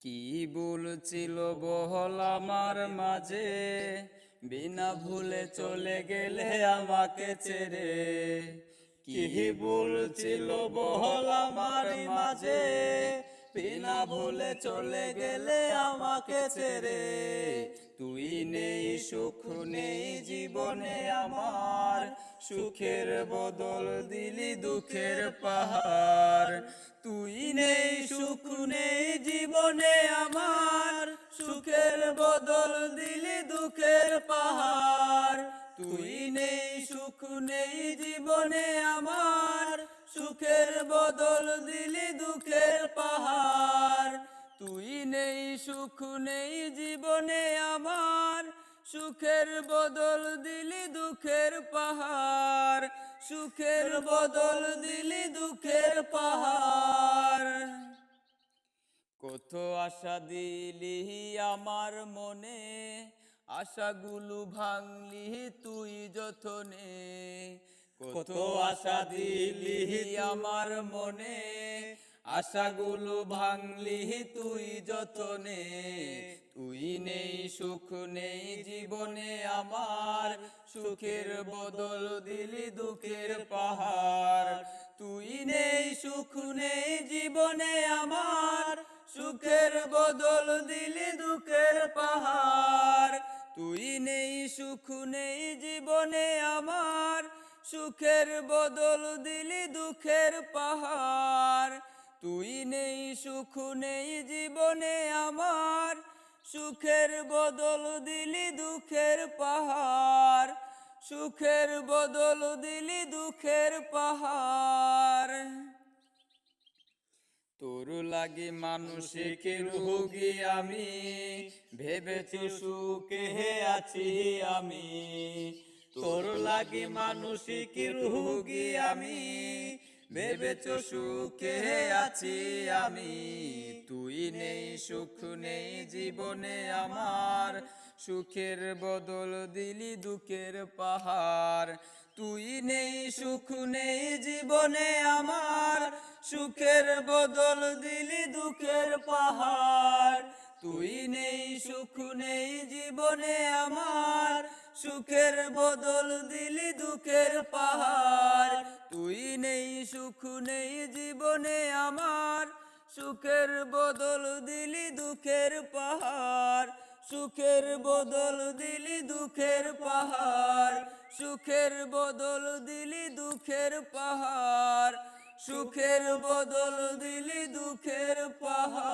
কি বলছিল বহল আমার মাঝে, বিনা ভুলে চলে গেলে আমাকে ছেড়ে। কি বলছিল বহল আমার মাঝে, বিনা ভুলে চলে গেলে আমাকে ছেড়ে। তুই নেই সুখ নেই জীবনে আমার, সুখের বদল দিলি দুঃখের পাহাড়। তুই নেই সুখ নেই জীবনে আমার, সুখের বদল দিলি দুঃখের পাহাড়। তুই নেই সুখ নেই জীবনে আমার, সুখের বদল দিলি দুঃখের পাহাড়। তুই নেই সুখ নেই জীবনে আমার, সুখের বদল দিলি দুঃখের পাহাড়। সুখের বদল দিলি দুঃখের পাহাড়। কত আশা দিলি আমার মনে, আশাগুলো ভাঙলি তুই যতনে। কত আশা দিলি আমার মনে, আশাগুলো ভাঙলি তুই যতনে। তুই নেই সুখ নেই জীবনে আমার, সুখের বদল দিলি দুঃখের পাহাড়। তুই নেই সুখ নেই জীবনে আমার, সুখের বদল দিলি দুঃখের পাহাড়। তুই নেই সুখ নেই জীবনে আমার, সুখের বদল দিলি দুঃখের পাহাড়। তুই নেই সুখ নেই জীবনে আমার, সুখের বদল দিলি দুঃখের পাহাড়। সুখের বদল দিলি দুঃখের পাহাড়। তোর লাগি মানসিক রোগী আমি, ভেবেছি সুখে আছি আমি। তোর লাগি মানসিক রোগী আমি, ভেবেছ সুখে আছি আমি। তুই নেই সুখ নেই জীবনে আমার, সুখের বদল দিলি দুঃখের পাহাড়। তুই নেই সুখ নেই জীবনে আমার, সুখের বদল দিলি দুঃখের পাহাড়। তুই নেই সুখ নেই জীবনে আমার, সুখের বদল দিলি দুঃখের পাহাড়। তুই নেই সুখ নেই জীবনে আমার, সুখের বদল দিলি দুঃখের পাহাড়। সুখের বদল দিলি দুঃখের পাহাড়। সুখের বদল দিলি দুঃখের পাহাড়। সুখের বদল দিলি দুঃখের পাহাড়।